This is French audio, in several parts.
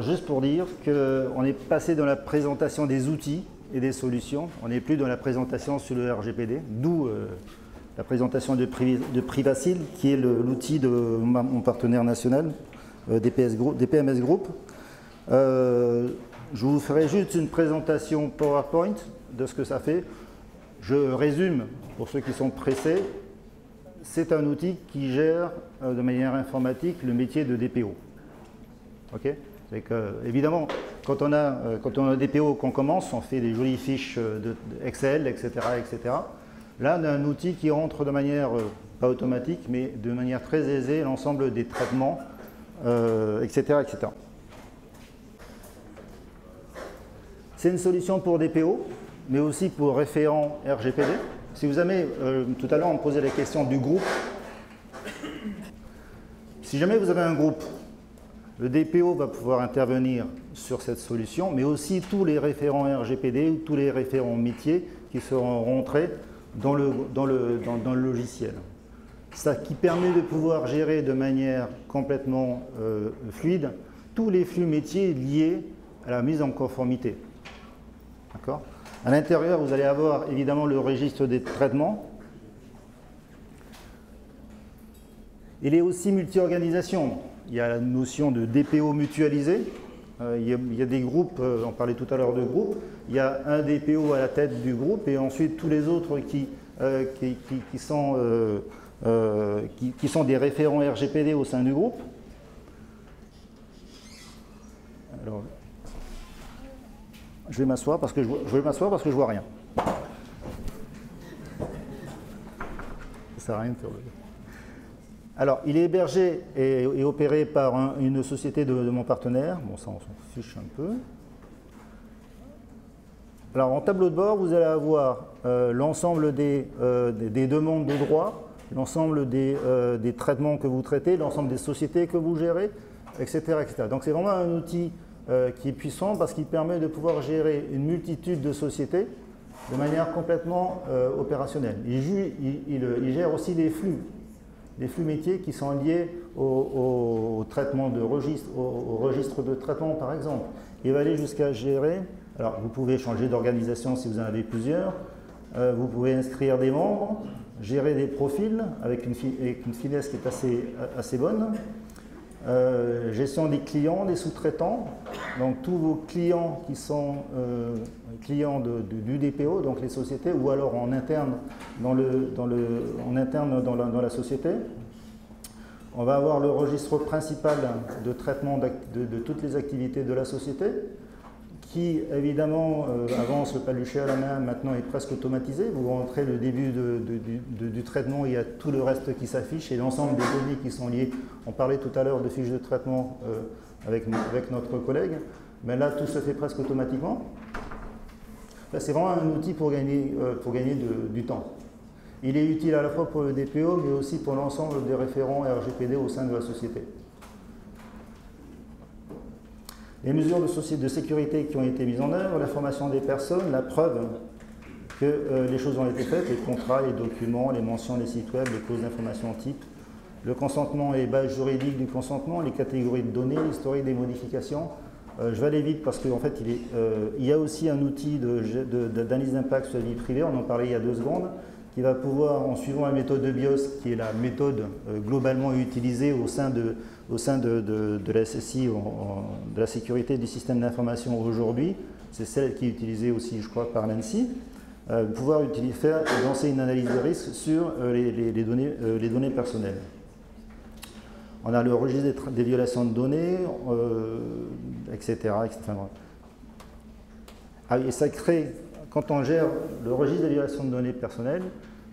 juste pour dire qu'on est passé dans la présentation des outils et des solutions, on n'est plus dans la présentation sur le RGPD, d'où la présentation de Privacil, qui est l'outil de mon partenaire national, DPMS Group. Je vous ferai juste une présentation PowerPoint de ce que ça fait. Je résume pour ceux qui sont pressés. C'est un outil qui gère de manière informatique le métier de DPO. Okay, c'est que, évidemment, quand on a un DPO qu'on commence, on fait des jolies fiches Excel, etc., etc. Là, on a un outil qui rentre de manière, pas automatique, mais de manière très aisée, l'ensemble des traitements, etc., etc. C'est une solution pour DPO, mais aussi pour référents RGPD. Si vous avez, tout à l'heure, on me posait la question du groupe. Si jamais vous avez un groupe, le DPO va pouvoir intervenir sur cette solution, mais aussi tous les référents RGPD ou tous les référents métiers qui seront rentrés dans le logiciel. Ça qui permet de pouvoir gérer de manière complètement fluide tous les flux métiers liés à la mise en conformité. D'accord ? À l'intérieur, vous allez avoir évidemment le registre des traitements. Il est aussi multi-organisation. Il y a la notion de DPO mutualisé. Il y a des groupes, on parlait tout à l'heure de groupes. Il y a un DPO à la tête du groupe et ensuite tous les autres qui sont des référents RGPD au sein du groupe. Alors, je vais m'asseoir parce que je vois rien. Ça sert à rien de faire le... Alors, il est hébergé et opéré par une société de mon partenaire. Bon, ça, on s'en fiche un peu. Alors, en tableau de bord, vous allez avoir l'ensemble des demandes de droit, l'ensemble des traitements que vous traitez, l'ensemble des sociétés que vous gérez, etc., etc. Donc, c'est vraiment un outil qui est puissant parce qu'il permet de pouvoir gérer une multitude de sociétés de manière complètement opérationnelle. Il gère aussi des flux métiers qui sont liés au traitement de registre, au registre de traitement par exemple. Il va aller jusqu'à gérer, alors vous pouvez changer d'organisation si vous en avez plusieurs, vous pouvez inscrire des membres, gérer des profils avec une finesse qui est assez bonne, gestion des clients, des sous-traitants, donc tous vos clients qui sont clients du DPO, donc les sociétés, ou alors en interne dans la société. On va avoir le registre principal de traitement de toutes les activités de la société, qui évidemment, avant on se paluchait à la main, maintenant est presque automatisé. Vous rentrez le début du traitement, il y a tout le reste qui s'affiche et l'ensemble des données qui sont liées. On parlait tout à l'heure de fiches de traitement avec notre collègue, mais là tout se fait presque automatiquement. C'est vraiment un outil pour gagner du temps. Il est utile à la fois pour le DPO, mais aussi pour l'ensemble des référents RGPD au sein de la société. Les mesures de sécurité qui ont été mises en œuvre, la formation des personnes, la preuve que les choses ont été faites, les contrats, les documents, les mentions, les sites web, les clauses d'information type, le consentement et les bases juridiques du consentement, les catégories de données, l'historique des modifications. Je vais aller vite parce qu'en fait, il y a aussi un outil d'analyse d'impact sur la vie privée, on en parlait il y a 2 secondes, qui va pouvoir, en suivant la méthode de BIOS, qui est la méthode globalement utilisée au sein de la SSI, de la sécurité du système d'information aujourd'hui, c'est celle qui est utilisée aussi, je crois, par l'ANSSI, pouvoir lancer une analyse de risque sur les données personnelles. On a le registre des violations de données, etc., etc. Ah, et ça crée, quand on gère le registre des violations de données personnelles,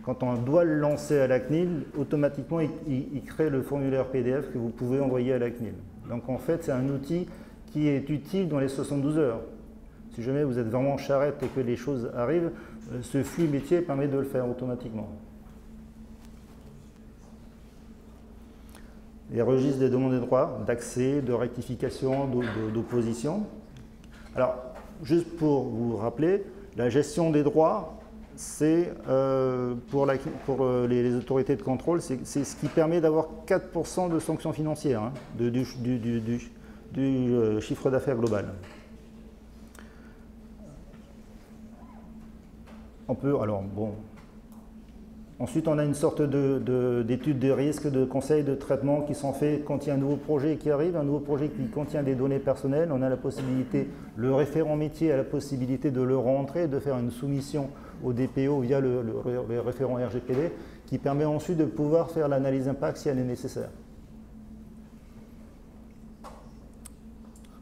quand on doit le lancer à la CNIL, automatiquement, il crée le formulaire PDF que vous pouvez envoyer à la CNIL. Donc en fait, c'est un outil qui est utile dans les 72 heures. Si jamais vous êtes vraiment charrette et que les choses arrivent, ce flux métier permet de le faire automatiquement. Les registres des demandes de droits, d'accès, de rectification, d'opposition. Alors, juste pour vous rappeler, la gestion des droits, c'est pour les autorités de contrôle, c'est ce qui permet d'avoir 4% de sanctions financières, hein, du chiffre d'affaires global. On peut, alors bon. Ensuite, on a une sorte d'études de risque, de conseils de traitement qui sont faits quand il y a un nouveau projet qui arrive, un nouveau projet qui contient des données personnelles. On a la possibilité, le référent métier a la possibilité de le rentrer, de faire une soumission au DPO via le référent RGPD, qui permet ensuite de pouvoir faire l'analyse d'impact si elle est nécessaire.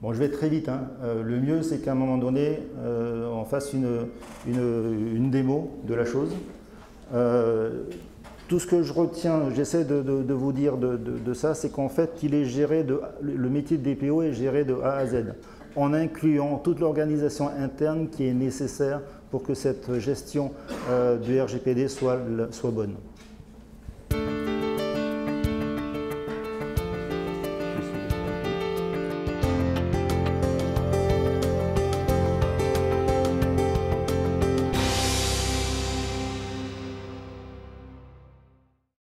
Bon, je vais très vite, hein. Le mieux, c'est qu'à un moment donné, on fasse une démo de la chose. Tout ce que je retiens, j'essaie de vous dire de ça, c'est qu'en fait, le métier de DPO est géré de A à Z, en incluant toute l'organisation interne qui est nécessaire pour que cette gestion du RGPD soit bonne.